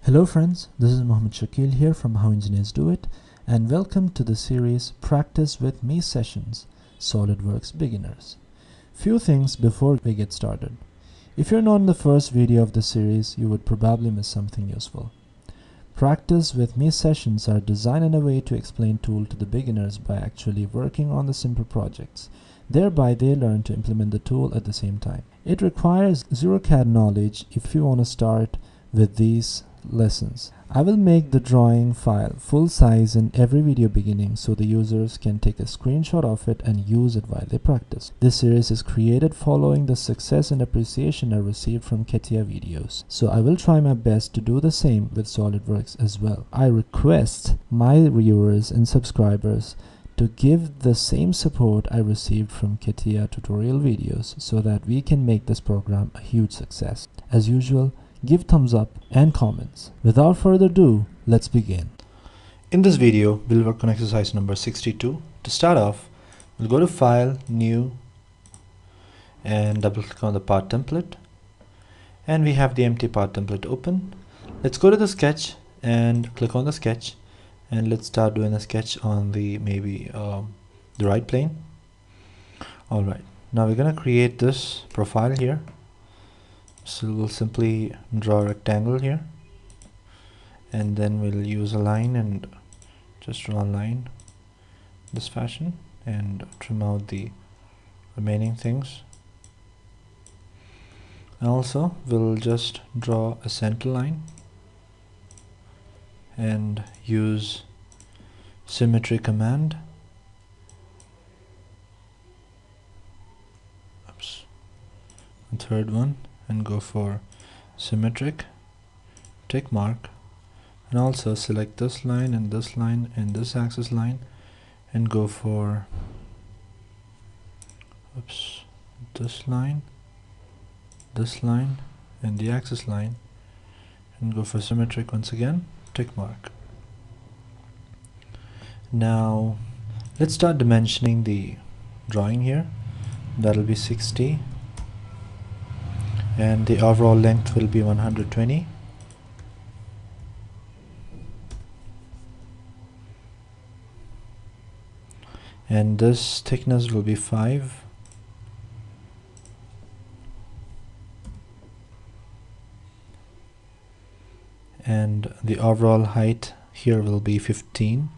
Hello friends, this is Mohammed Shakil here from How Engineers Do It, and welcome to the series Practice with Me Sessions, SolidWorks Beginners. Few things before we get started. If you're not in the first video of the series, you would probably miss something useful. Practice with Me sessions are designed in a way to explain tool to the beginners by actually working on the simple projects. Thereby they learn to implement the tool at the same time. It requires zero CAD knowledge if you want to start with these lessons. I will make the drawing file full size in every video beginning so the users can take a screenshot of it and use it while they practice. This series is created following the success and appreciation I received from CAPA videos, so I will try my best to do the same with SolidWorks as well. I request my viewers and subscribers to give the same support I received from CAPA tutorial videos so that we can make this program a huge success. As usual, give thumbs up and comments. Without further ado, let's begin. In this video, we'll work on exercise number 62. To start off, we'll go to File, New, and double click on the part template. And we have the empty part template open. Let's go to the sketch and click on the sketch. And let's start doing a sketch on the the right plane. Alright, now we're going to create this profile here. So we'll simply draw a rectangle here, and then we'll use a line and just draw a line this fashion and trim out the remaining things. And also we'll just draw a center line and use symmetry command. Oops. The third one, and go for symmetric, tick mark, and also select this line and this axis line and go for this line and the axis line and go for symmetric once again, tick mark. Now let's start dimensioning the drawing here. That'll be 60. And the overall length will be 120. And this thickness will be 5. And the overall height here will be 15.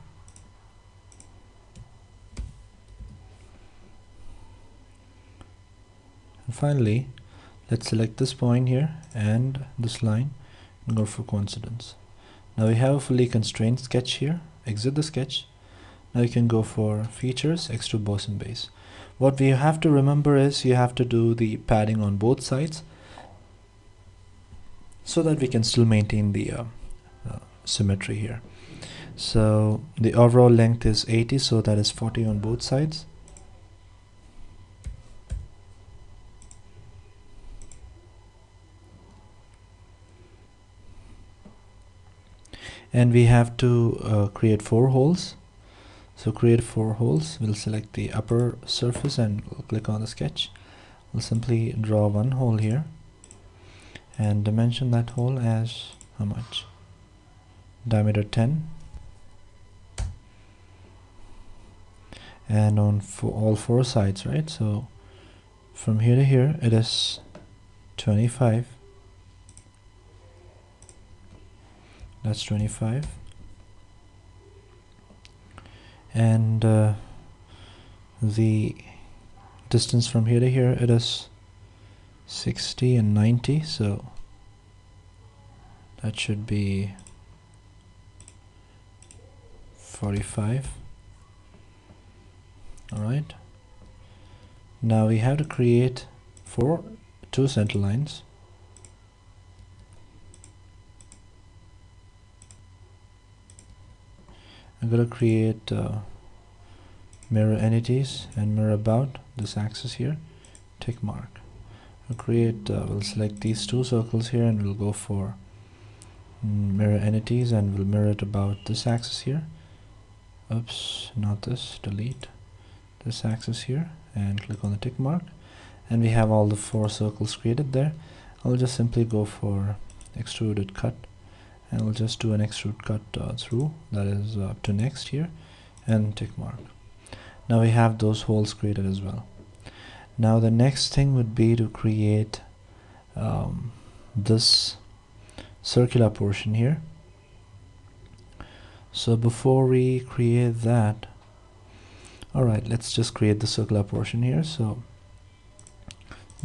And finally, let's select this point here and this line and go for coincidence. Now we have a fully constrained sketch here. Exit the sketch. Now you can go for features, extrude boss and base. What we have to remember is you have to do the padding on both sides so that we can still maintain the symmetry here. So the overall length is 80, so that is 40 on both sides. And we have to create 4 holes. So create 4 holes. We'll select the upper surface and we'll click on the sketch. We'll simply draw 1 hole here and dimension that hole as how much? Diameter 10. And on all 4 sides, right? So from here to here it is 25. That's 25. And the distance from here to here it is 60 and 90, so that should be 45. Alright, now we have to create 2 center lines. I'm going to create mirror entities and mirror about this axis here, tick mark. We'll select these 2 circles here and we'll go for mirror entities and we'll mirror it about this axis here. Oops, not this, delete this axis here and click on the tick mark, and we have all the 4 circles created there. I'll just simply go for extruded cut and we'll just do an extrude cut through, that is up to next here, and tick mark. Now we have those holes created as well. Now the next thing would be to create this circular portion here. So before we create that, alright, let's just create the circular portion here. So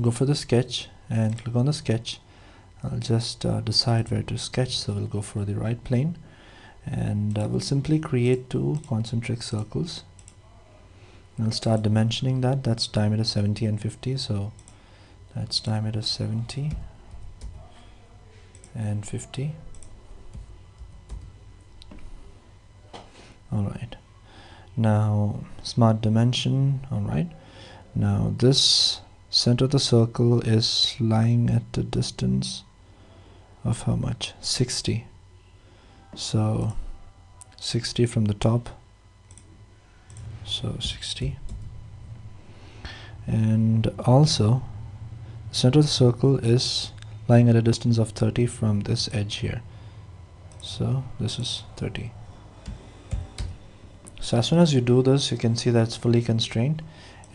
go for the sketch and click on the sketch. I'll just decide where to sketch, so we'll go for the right plane, and we'll simply create two concentric circles. I'll start dimensioning that. That's diameter 70 and 50, so that's diameter 70 and 50. Alright, now smart dimension. Alright, now this center of the circle is lying at a distance of how much? 60. So 60 from the top, so 60. And also the center of the circle is lying at a distance of 30 from this edge here, so this is 30. So as soon as you do this, you can see that it's fully constrained.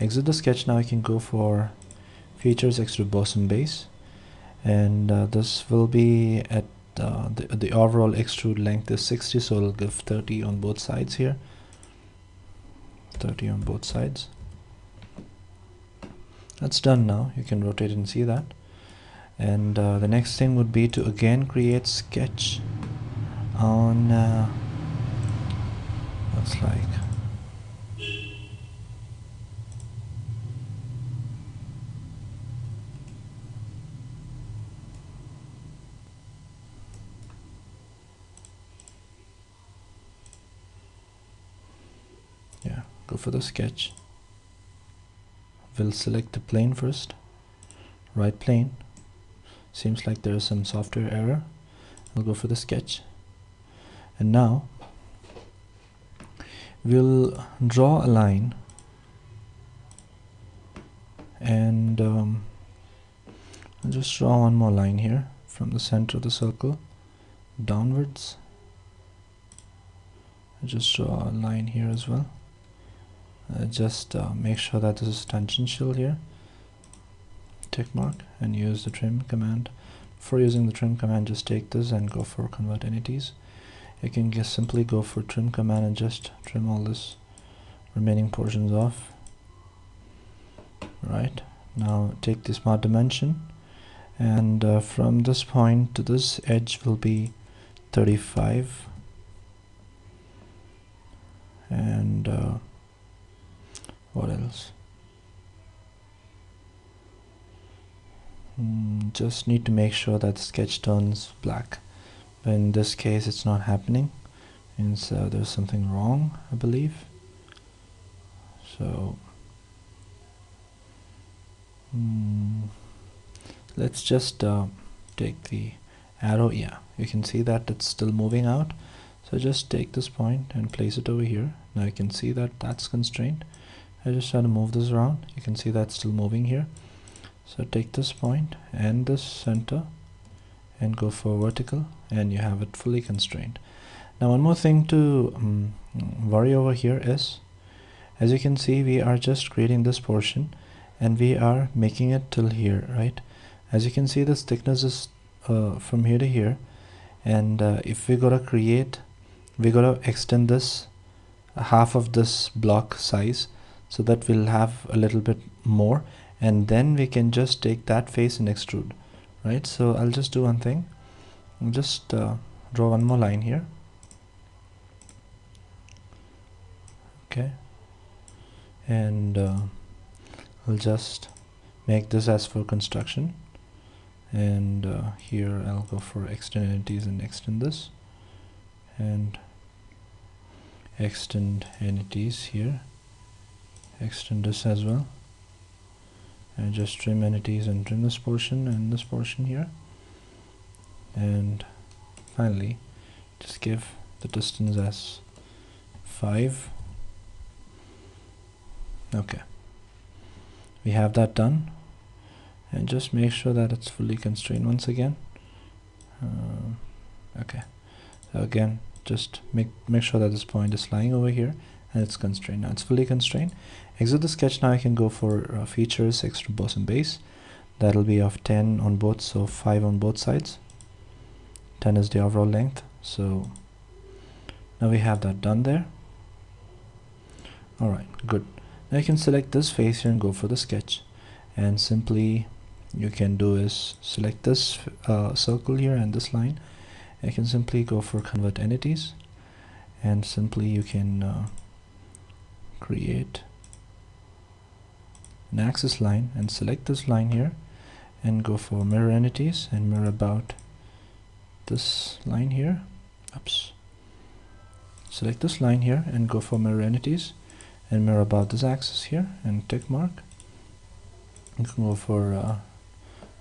Exit the sketch. Now you can go for features, extrude boson base, and this will be at the overall extrude length is 60, so it'll give 30 on both sides here, 30 on both sides. That's done. Now you can rotate and see that. And the next thing would be to again create sketch on looks like go for the sketch. We'll select the plane first, right plane. Seems like there is some software error. I'll go for the sketch, and now we'll draw a line, and I'll just draw one more line here from the center of the circle downwards. I'll just draw a line here as well. Just make sure that this is tangential here, tick mark, and use the trim command. For using the trim command, just take this and go for convert entities. You can just simply go for trim command and just trim all this remaining portions off. Right, now take the smart dimension, and from this point to this edge will be 35, and what else? Just need to make sure that the sketch turns black, but in this case it's not happening, and so there's something wrong, I believe. So let's just take the arrow. Yeah, you can see that it's still moving out, so just take this point and place it over here. Now you can see that that's constrained. I just try to move this around. You can see that's still moving here. So take this point and this center and go for vertical, and you have it fully constrained. Now one more thing to worry over here is, as you can see, we are just creating this portion and we are making it till here, right? As you can see, this thickness is from here to here, and if we gotta extend this half of this block size, so that we'll have a little bit more, and then we can just take that face and extrude, right? So I'll just do one thing. I'll just draw one more line here. Okay, and I'll just make this as for construction, and here I'll go for extend entities and extend this, and extend entities here, extend this as well, and just trim entities and trim this portion and this portion here, and finally just give the distance as 5. Okay, we have that done, and just make sure that it's fully constrained once again. Okay, Again, just make sure that this point is lying over here and it's constrained. Now it's fully constrained. Exit the sketch. Now I can go for features, extrude boss and base. That'll be of 10 on both, so 5 on both sides. 10 is the overall length. So now we have that done there. Alright, good. Now you can select this face here and go for the sketch, and simply you can do is select this circle here and this line. You can simply go for convert entities, and simply you can create an axis line and select this line here and go for mirror entities and mirror about this line here. Oops. Select this line here and go for mirror entities and mirror about this axis here and tick mark. You can go for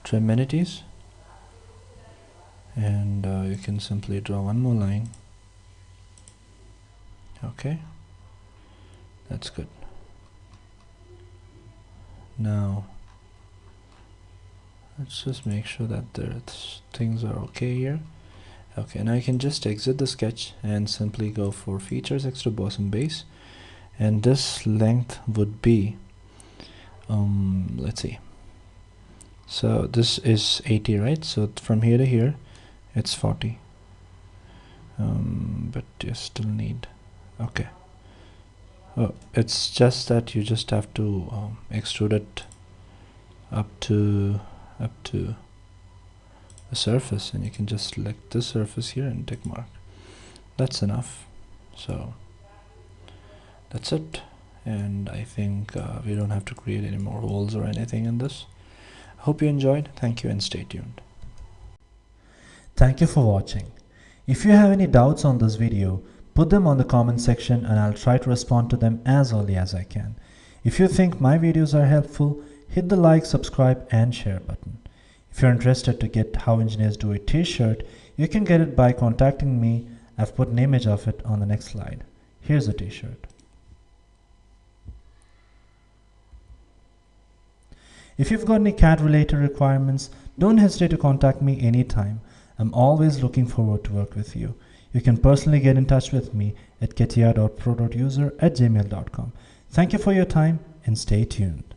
trim entities, and you can simply draw one more line. Okay, that's good. Now let's just make sure that things are okay here. Okay, now you can just exit the sketch and simply go for features, extrude boss and base, and this length would be let's see, so this is 80, right? So from here to here it's 40, but you still need, okay, oh, it's just that you just have to extrude it up to the surface, and you can just select this surface here and tick mark. That's enough. So that's it, and I think we don't have to create any more holes or anything in this. I hope you enjoyed. Thank you and stay tuned. Thank you for watching. If you have any doubts on this video, put them on the comment section and I'll try to respond to them as early as I can. If you think my videos are helpful, hit the like, subscribe and share button. If you're interested to get How Engineers Do It t-shirt, you can get it by contacting me. I've put an image of it on the next slide. Here's a t-shirt. If you've got any CAD related requirements, don't hesitate to contact me anytime. I'm always looking forward to work with you. You can personally get in touch with me at ketia.pro.user@gmail.com. Thank you for your time and stay tuned.